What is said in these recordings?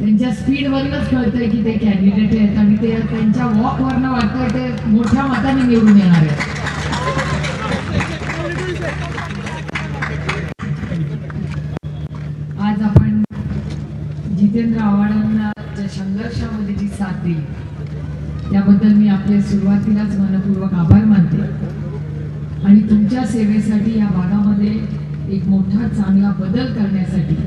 त्यांच्या स्पीडवरूनच कळतंय की ते कॅन्डिडेट आहेत आणि ते त्यांच्या वॉकवरनं वाटतंय ते मोठ्या मताने निवडून येणार आहेत. आज आपण जितेंद्र आव्हाडांना ज्या संघर्षामध्ये जी साथ दिली त्याबद्दल मी आपले सुरुवातीलाच मनपूर्वक आभार मानते आणि तुमच्या सेवेसाठी या भागामध्ये एक मोठा चांगला बदल करण्यासाठी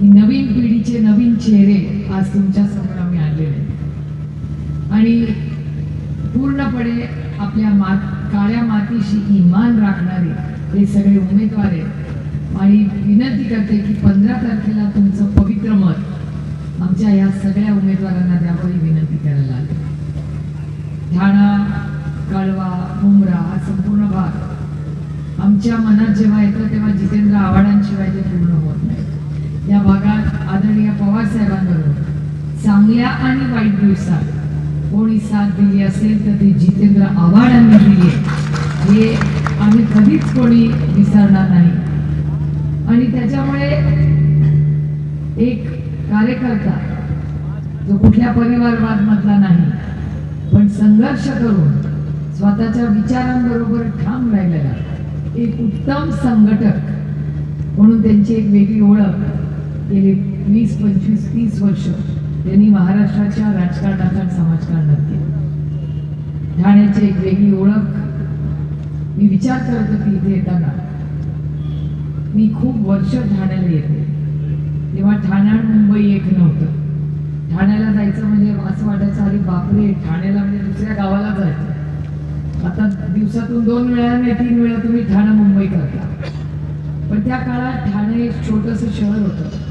नवीन पिढीचे नवीन चेहरे आज तुमच्या समोर आम्ही आणलेले आणि पूर्णपणे आपल्या काळ्या मातीशी इमान राखणारे हे सगळे उमेदवार आहेत आणि विनंती करते की 15 तारखेला तुमचं पवित्र मत आमच्या या सगळ्या उमेदवारांना द्यावं ही विनंती करायला आली. ठाणा, कळवा, मुंब्रा हा संपूर्ण भाग आमच्या मनात जेव्हा येतं तेव्हा जितेंद्र आव्हाडांशिवाय ते पूर्ण होत नाही. या भागात आदरणीय पवार साहेबांबरोबर चांगल्या आणि वाईट दिवसात कोणी साथ दिली असेल तर ती जितेंद्र आव्हाडांनी दिली हे आम्ही कधीच कोणी विसरणार नाही. आणि त्याच्यामुळे एक कार्यकर्ता जो कुठल्या परिवारवाद मधला नाही पण संघर्ष करून स्वतःच्या विचारांबरोबर ठाम राहिलेला एक उत्तम संघटक म्हणून त्यांची एक वेगळी ओळख गेली 20, 25, 30 वर्ष त्यांनी महाराष्ट्राच्या राजकारणात आणि समाजकारणात केली. ठाण्याची एक वेगळी ओळख. मी विचार करत होती इथे येताना मी खूप वर्ष ठाण्याला येते तेव्हा ठाणा मुंबई एक नव्हतं. ठाण्याला जायचं म्हणजे असं वाटायचं अरे बापरे ठाण्याला म्हणजे दुसऱ्या गावाला जायचं. आता दिवसातून 2 वेळा नाही 3 वेळा तुम्ही ठाणा मुंबई करता. पण त्या काळात ठाणे एक छोटंसं शहर होतं.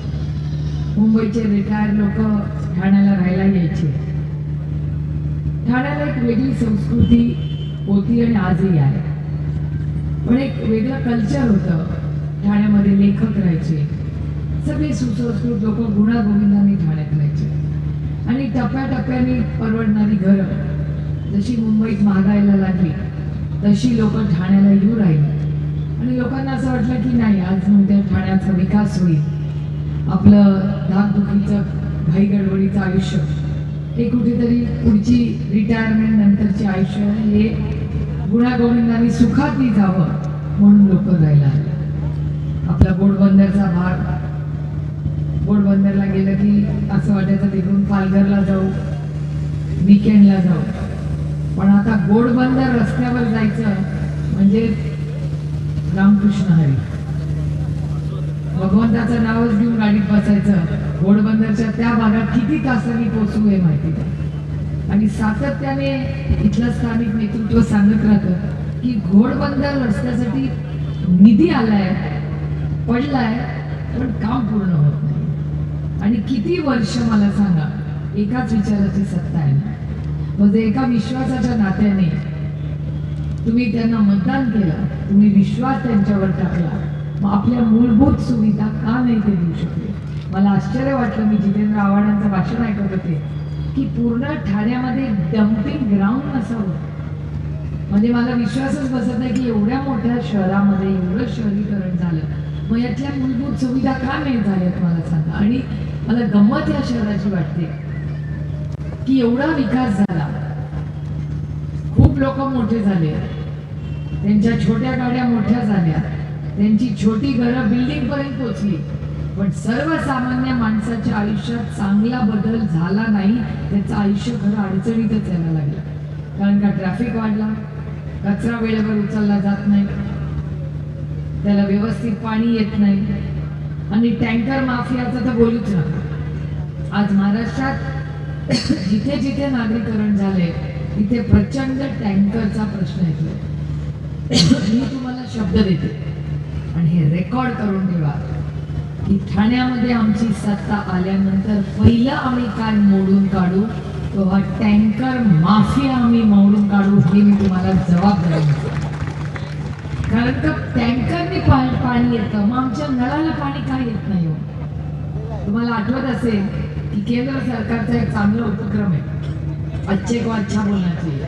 मुंबईचे रिटायर लोक ठाण्याला राहायला यायचे. ठाण्याला एक वेगळी संस्कृती होती आणि आजही आहे. पण एक वेगळं कल्चर होतं. ठाण्यामध्ये लेखक राहायचे, सगळे सुसंस्कृत लोक गुणागोविंदांनी ठाण्यात राहायचे आणि टप्प्याटप्प्याने परवडणारी घरं जशी मुंबईत महागायला लागली तशी लोक ठाण्याला येऊ राहिली आणि लोकांना असं वाटलं की नाही आज उद्या ठाण्याचा विकास होईल. आपलं धाकधुकीचं घाई गडबडीचं आयुष्य हे कुठेतरी पुढची रिटायरमेंट नंतरचे आयुष्य हे गुणागोविंदांनी सुखातही जावं म्हणून लोक राहायला आले. आपला घोडबंदरचा भाग, घोडबंदरला गेलं की असं वाटायचं तिकडून पालघरला जाऊ, वीकेंडला जाऊ. पण आता घोडबंदर रस्त्यावर जायचं म्हणजे रामकृष्ण हरी, भगवंताचं नावच घेऊन गाडीत बसायचं. घोडबंदरच्या त्या भागात किती तासांनी पोहोचू हे माहिती नाही. आणि सातत्याने इथलं स्थानिक नेतृत्व सांगत राहतं की घोडबंदर रस्त्यासाठी निधी आलाय, पडलाय, पण काम पूर्ण होत नाही. आणि किती वर्ष मला सांगा एकाच विचाराची सत्ता आहे ना. म्हणजे एका विश्वासाच्या नात्याने तुम्ही त्यांना मतदान केलं, तुम्ही विश्वास त्यांच्यावर टाकला, मग आपल्या मूलभूत सुविधा का नाही ते देऊ शकले. मला आश्चर्य वाटलं मी जितेंद्र आव्हाडांचं भाषण ऐकत होते की पूर्ण ठाण्यामध्ये डम्पिंग ग्राउंड नसावं. म्हणजे मला विश्वासच बसत नाही की एवढ्या मोठ्या शहरामध्ये एवढं शहरीकरण झालं, मग यातल्या मूलभूत सुविधा का नाही झाल्यात मला सांगा. आणि मला गंमत या शहराची वाटते की एवढा विकास झाला, खूप लोक मोठे झाले, त्यांच्या छोट्या गाड्या मोठ्या झाल्या, त्यांची छोटी घरं बिल्डिंग पर्यंत पोहोचली, पण सर्वसामान्य माणसाच्या आयुष्यात चांगला बदल झाला नाही. त्याचं आयुष्य खरं अडचणीतच यायला लागलं. कारण का ट्रॅफिक वाढला, कचरा वेळेवर उचलला जात नाही, त्याला व्यवस्थित पाणी येत नाही आणि टँकर माफियाचं तर बोलूच नका. आज महाराष्ट्रात जिथे जिथे नागरीकरण झाले तिथे प्रचंड टँकरचा प्रश्न येतो. मी तुम्हाला शब्द देते आणि हे रेकॉर्ड करून ठेवा की ठाण्यामध्ये आमची सत्ता आल्यानंतर पहिलं आम्ही काय मोडून काढू तो हा टँकर माफिया आम्ही मोडून काढू. हे मी तुम्हाला जबाबदारी देतो. कारण का टँकरने पाणी येतं, मग आमच्या नळाला पाणी काय येत नाही. तुम्हाला आठवत असेल की केंद्र सरकारचा एक चांगला उपक्रम आहे, अच्छे को अच्छा बोलना चाहिए.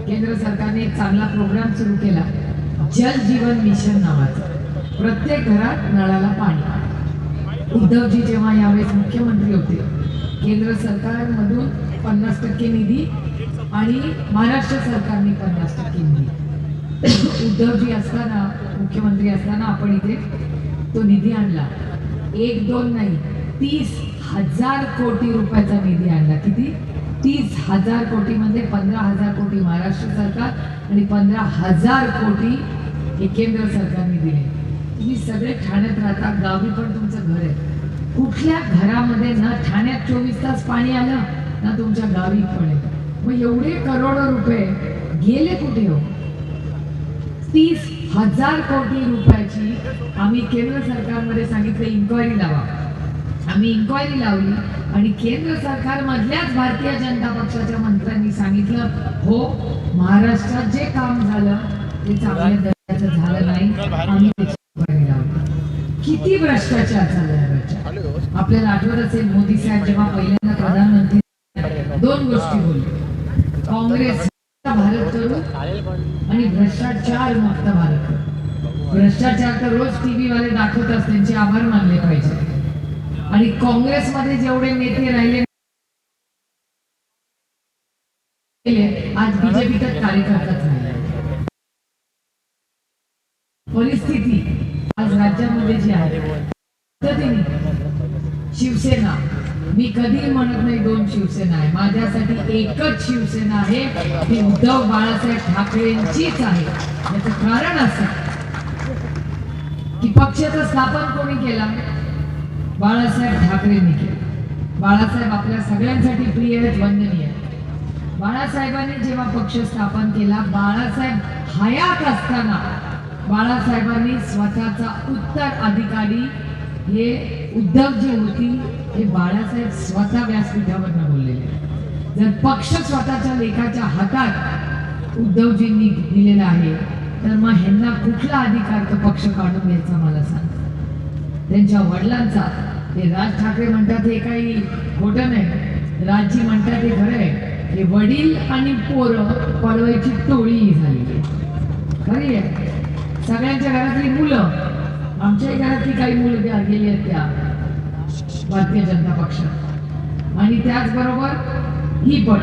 केंद्र सरकारने एक चांगला प्रोग्राम सुरू केला, जल जीवन मिशन नावाचा. प्रत्येक घरात नळाला पाणी. उद्धवजी जेव्हा यावेळेस मुख्यमंत्री होते, केंद्र सरकारमधून 50% निधी आणि महाराष्ट्र सरकारने 50% निधी, उद्धवजी असताना मुख्यमंत्री असताना आपण इथे तो निधी आणला. 1-2 नाही, 30,000 कोटी रुपयाचा निधी आणला. किती? 30,000 कोटीमध्ये 15,000 कोटी महाराष्ट्र सरकार आणि 15,000 कोटी हे केंद्र सरकारने दिले. तुम्ही सगळे ठाण्यात राहता, गावी पण तुमचं घर आहे. कुठल्या घरामध्ये ना ठाण्यात 24 तास पाणी आलं ना तुमच्या गावी पण आहे. मग एवढे करोडो रुपये गेले कुठे हो? 30,000 कोटी रुपयाची आम्ही केंद्र सरकारमध्ये सांगितलं इन्क्वायरी लावा. आम्ही इन्क्वायरी लावली आणि केंद्र सरकारमधल्याच भारतीय जनता पक्षाच्या मंत्र्यांनी सांगितलं, हो महाराष्ट्रात जे काम झालं ते चांगल्या दर्जाचं झालं नाही, आम्ही त्याची इन्क्वायरी लावली. किती भ्रष्टाचार झाला राज्यात. आपल्याला आठवत असेल मोदी साहेब जेव्हा पहिल्यांदा प्रधानमंत्री 2 गोष्टी बोलले, काँग्रेस भारत करू आणि भ्रष्टाचार मुक्त भारत करू. भ्रष्टाचार तर रोज टीव्ही वाले दाखवतात, त्यांचे आभार मानले पाहिजे. आणि काँग्रेसमध्ये जेवढे नेते राहिले आज बीजेपीतच कार्यकर्ताच नाही. परिस्थिती आज राज्यामध्ये जी आहे शिवसेना, मी कधी म्हणत नाही 2 शिवसेना आहे, माझ्यासाठी एकच शिवसेना आहे, ती उद्धव बाळासाहेब ठाकरेंचीच आहे. याचं कारण असं की पक्षाचं स्थापन कोणी केला? बाळासाहेब ठाकरेंनी केलं. बाळासाहेब आपल्या सगळ्यांसाठी प्रिय आहेत, वंदनीय. बाळासाहेबांनी जेव्हा पक्ष स्थापन केला, बाळासाहेब हयात असताना बाळासाहेबांनी स्वतःचा उत्तराधिकारी हे उद्धवजी होती हे बाळासाहेब स्वतः व्यासपीठावर बोललेले. जर पक्ष स्वतःच्या लेखाच्या हातात उद्धवजींनी दिलेला आहे तर मग ह्यांना कुठला अधिकार तो पक्ष काढून घ्यायचा मला सांग. त्यांच्या वडिलांचा, ते राज ठाकरे म्हणतात हे काही खोटं नाही, राजजी म्हणतात हे खरं आहे, हे वडील आणि पोरं पळवायची टोळी झाली. खरी आहे. सगळ्यांच्या घरातली मुलं, आमच्याही घरातली काही मुलं गेली आहेत त्या भारतीय जनता पक्षात आणि त्याचबरोबर ही पण.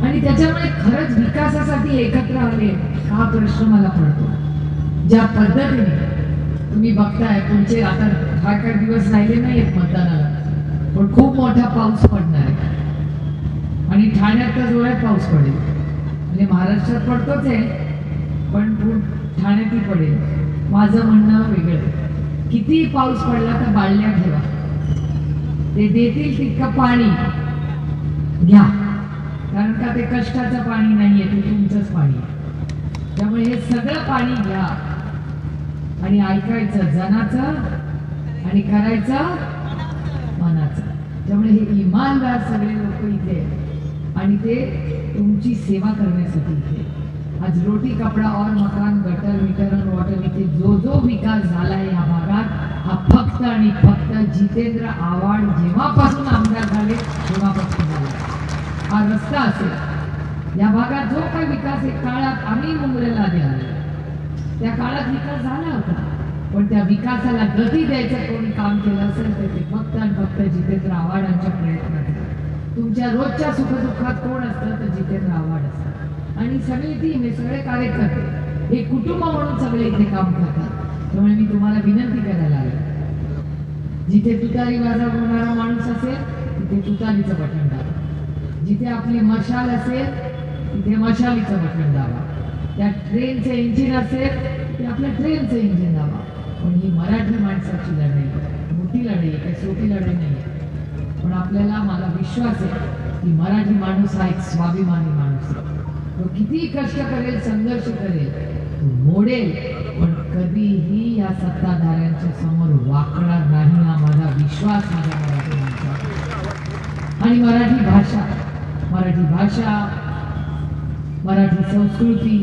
आणि त्याच्यामुळे खरंच विकासासाठी एकत्र आले हा प्रश्न मला पडतो. ज्या पद्धतीने तुम्ही बघताय, तुमचे आता काही दिवस राहिले नाहीत मतदानाला, पण खूप मोठा पाऊस पडणार आहे आणि ठाण्यात तर जोरात पाऊस पडेल. म्हणजे महाराष्ट्रात पडतोच आहे पण ठाण्यातही पडेल. माझं म्हणणं वेगळं, किती पाऊस पडला तर बाळल्या ठेवा, ते देतील तितकं पाणी घ्या, कारण का ते कष्टाचं पाणी नाहीये, ते तुमचंच पाणी आहे. त्यामुळे हे सगळं पाणी घ्या आणि ऐकायचं जनाचं आणि करायचं मनाचं. त्यामुळे हे इमानदार सगळे लोक इथे आणि ते तुमची सेवा करण्यासाठी इथे. आज रोटी कपडा और मकान गटर वितरण वॉटर इथे जो जो विकास झाला आहे या भागात, हा फक्त आणि फक्त जितेंद्र आव्हाड जेव्हापासून आमदार झाले तेव्हापासून झाला. हा रस्ता असेल, या भागात जो काही विकास एक काळात आम्ही मुंबईला दिला त्या काळात विकास झाला होता, पण त्या विकासाला गती द्यायचं कोणी काम केलं असेल तर ते फक्त आणि फक्त जितेंद्र आव्हाडांच्या प्रयत्नात. तुमच्या रोजच्या सुखदुःखात कोण असतं तर जितेंद्र आव्हाड असतात. आणि सगळी टीम, हे सगळे कार्यकर्ते हे कुटुंब म्हणून सगळे इथे काम करतात. त्यामुळे मी तुम्हाला विनंती करायला आले, जिथे तुतारी वाजव होणारा माणूस असेल तिथे तुतारीचं बटन दाबा, जिथे आपली मशाल असेल तिथे मशालीचं बटन दाबा, त्या ट्रेनचे इंजिन असेल ते आपल्या ट्रेनचं इंजिन दाबा. पण ही मराठी माणसाची लढाई, मोठी लढाई काही सोपी लढाई नाही. पण आपल्याला, मला विश्वास आहे की मराठी माणूस हा एक स्वाभिमानी माणूस आहे. तो किती कष्ट करेल, संघर्ष करेल, मोडेल, पण कधीही या सत्ताधाऱ्यांच्या समोर वाकणार नाही हा माझा विश्वास माझ्या मराठी माणसावर. आणि मराठी भाषा, मराठी संस्कृती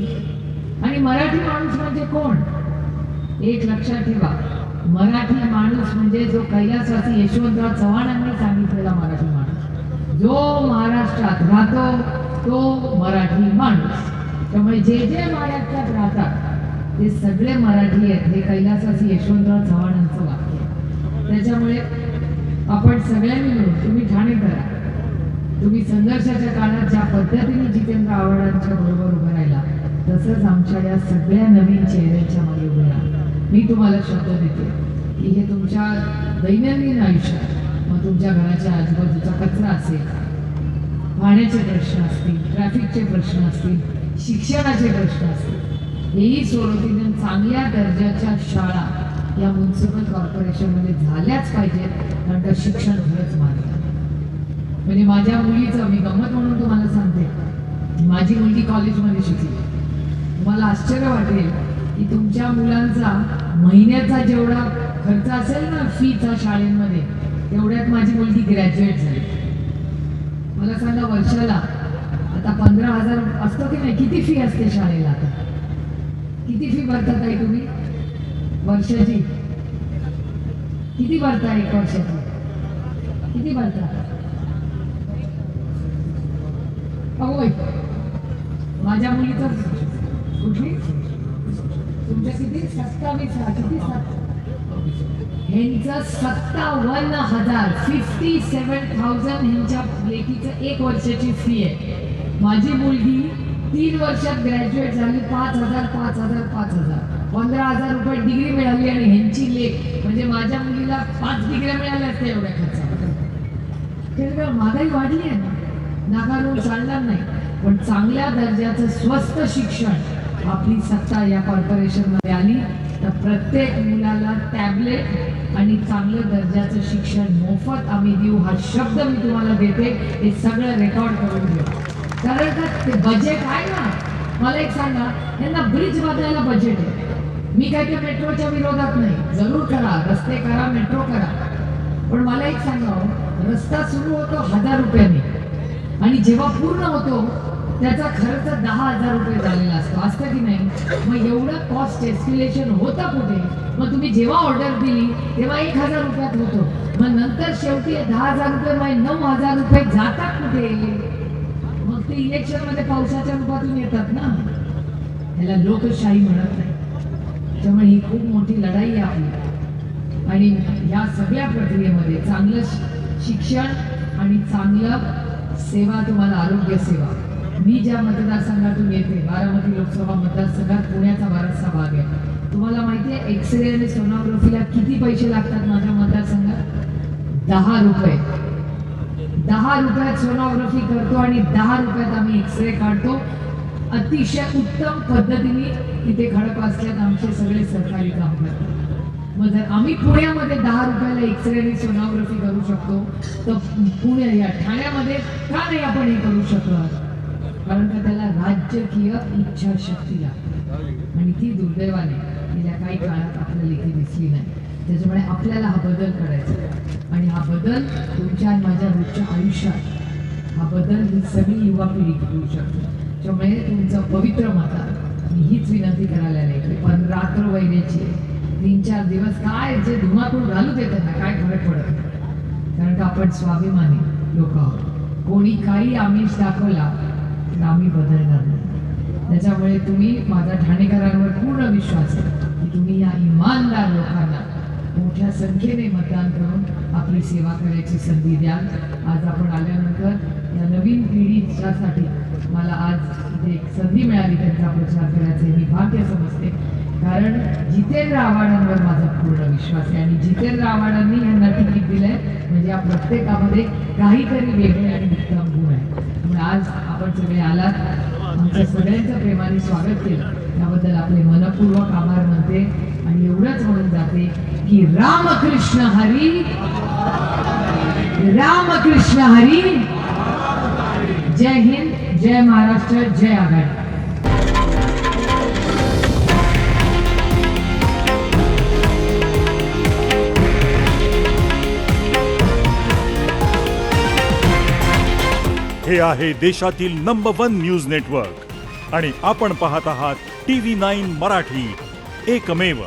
आणि मराठी माणूस म्हणजे कोण? एक लक्षात ठेवा, मराठी माणूस म्हणजे जो कैलासवासी यशवंतराव चव्हाणांनी सांगितलेला मराठी माणूस, जो महाराष्ट्रात राहतो तो मराठी माणूस. त्यामुळे जे जे महाराष्ट्रात राहतात ते सगळे मराठी आहेत, हे कैलासवासी यशवंतराव चव्हाणांचं वाक्य. त्याच्यामुळे आपण सगळ्यांनी मिळून, तुम्ही ठाणे करा, तुम्ही संघर्षाच्या काळात ज्या पद्धतीने जितेंद्र आव्हाडांच्या बरोबर उभं राहिला, तसंच आमच्या या सगळ्या नवीन चेहऱ्यांच्या मागे उभं राहा. मी तुम्हाला शब्द देते की हे तुमच्या दैनंदिन आयुष्यात, मग तुमच्या घराच्या आजूबाजूचा कचरा असेल, पाण्याचे प्रश्न असतील, ट्रॅफिकचे प्रश्न असतील, शिक्षणाचे प्रश्न असतील, हेही सोडवतील. चांगल्या दर्जाच्या शाळा या म्युन्सिपल कॉर्पोरेशनमध्ये झाल्याच पाहिजेत, कारण का शिक्षण खरंच मानतं. म्हणजे माझ्या मुलीचं मी गंमत म्हणून तुम्हाला सांगते, माझी मुलगी कॉलेजमध्ये शिकली. तुम्हाला आश्चर्य वाटेल की तुमच्या मुलांचा महिन्याचा जेवढा खर्च असेल ना फीचा शाळेमध्ये, तेवढ्यात माझी मुलगी ग्रॅज्युएट झाली. मला सांगा, वर्षाला आता 15,000 असतो की नाही? किती फी असते शाळेला आता? किती फी भरतात ताई तुम्ही वर्षाची? किती भरता एक वर्षाची? किती भरता? होय, माझ्या मुलीचं कुठली? तुमच्या किती? 27. किती? ह्यांचं 57,000, 57,000 ह्यांच्या लेकीचं एक वर्षाची फी आहे. माझी मुलगी 3 वर्षात ग्रॅज्युएट झाली. 5,000 15,000 रुपये डिग्री मिळाली. आणि ह्यांची लेख म्हणजे माझ्या मुलीला 5 डिग्र्या मिळाल्या असत्या एवढ्या खर्चात. महागाई वाढली आहे ना, नाकारून चालणार नाही. पण चांगल्या दर्जाचं स्वस्त शिक्षण आपली सत्ता या कॉर्पोरेशनमध्ये आली तर प्रत्येक मुलाला टॅबलेट आणि चांगल्या दर्जाचं शिक्षण मोफत आम्ही देऊ. हा शब्द मी तुम्हाला देते. हे सगळं रेकॉर्ड करून घेऊ. कारण का ते बजेट आहे ना, मला एक सांगा, यांना ब्रिज बांधायला बजेट आहे. मी काय त्या मेट्रोच्या विरोधात नाही, जरूर करा, रस्ते करा, मेट्रो करा. पण मला एक सांगा, रस्ता सुरू होतो 1,000 रुपयाने आणि जेव्हा पूर्ण होतो त्याचा खर्च 10,000 रुपये झालेला असतो. असतं की नाही? मग एवढं कॉस्ट एस्टिमेशन होतं कुठे? मग तुम्ही जेव्हा ऑर्डर दिली तेव्हा 1,000 रुपयात होतो, मग नंतर शेवटी 10,000 रुपये, मग 9,000 रुपये जातात कुठे? मग ते इलेक्शनमध्ये पावसाच्या रूपातून येतात ना. ह्याला लोकशाही म्हणत नाही. त्यामुळे ही खूप मोठी लढाई आहे आपली. आणि ह्या सगळ्या प्रक्रियेमध्ये चांगलं शिक्षण आणि चांगलं सेवा, तुम्हाला आरोग्य सेवा. मी ज्या मतदारसंघातून येते, बारामती लोकसभा मतदारसंघात पुण्याचा बराचसा भाग आहे. तुम्हाला माहिती आहे एक्सरे आणि सोनोग्राफीला किती पैसे लागतात माझ्या मतदारसंघात? 10 रुपये. 10 रुपयात सोनोग्राफी करतो आणि 10 रुपयात आम्ही एक्सरे काढतो. अतिशय उत्तम पद्धतीने तिथे खडक वाचल्यात आमचे सगळे सरकारी काम करतात. मग जर आम्ही पुण्यामध्ये 10 रुपयाला एक्सरे आणि सोनोग्राफी करू शकतो तर पुणे या ठाण्यामध्ये का नाही आपण हे करू शकत? कारण का त्याला राजकीय इच्छाशक्ती लागते आणि ती दुर्दैवाने गेल्या काही काळात आपल्याला इथे दिसली नाही. त्याच्यामुळे आपल्याला हा बदल करायचा आणि हा बदल तुमच्या आणि माझ्या रोजच्या आयुष्यात, हा बदल ही सगळी युवा पिढी करू शकते. त्यामुळे तुमचं पवित्र मत मी हीच विनंती करायला लागली. पण रात्र वैरेची 3-4 दिवस काय जे धुमाकूळ घालू देतात ना, काय फरक पडत? कारण का आपण स्वाभिमानी लोक आहोत. कोणी काही आमिष दाखवला तर आम्ही बदलणार नाही. त्याच्यामुळे तुम्ही माझ्या ठाणेकरांवर पूर्ण विश्वास आहे की तुम्ही या इमानदार लोकांना मोठ्या संख्येने मतदान करून आपली सेवा करायची संधी द्याल. आज आपण आल्यानंतर या नवीन पिढीच्यासाठी मला आज इथे एक संधी मिळाली त्यांचा प्रचार करायचा, मी भाग्य समजते. कारण जितेंद्र आव्हाडांवर माझा पूर्ण विश्वास आहे आणि जितेंद्र आव्हाडांनी यांना तिकीट दिलंय म्हणजे या प्रत्येकामध्ये काहीतरी वेगळे आणि उत्तम गुण आहे. त्यामुळे आज आपण सगळे आलात, आमच्या सगळ्यांचं प्रेमाने स्वागत केलं, त्याबद्दल आपले मनपूर्वक आभार मानते. आणि एवढंच म्हणून जाते की रामकृष्ण हरी, रामकृष्ण हरी. जय हिंद, जय महाराष्ट्र, जय आघाडी. हे आहे देशातील नंबर 1 न्यूज नेटवर्क आणि आपण पाहत आहात TV9 मराठी, एकमेव.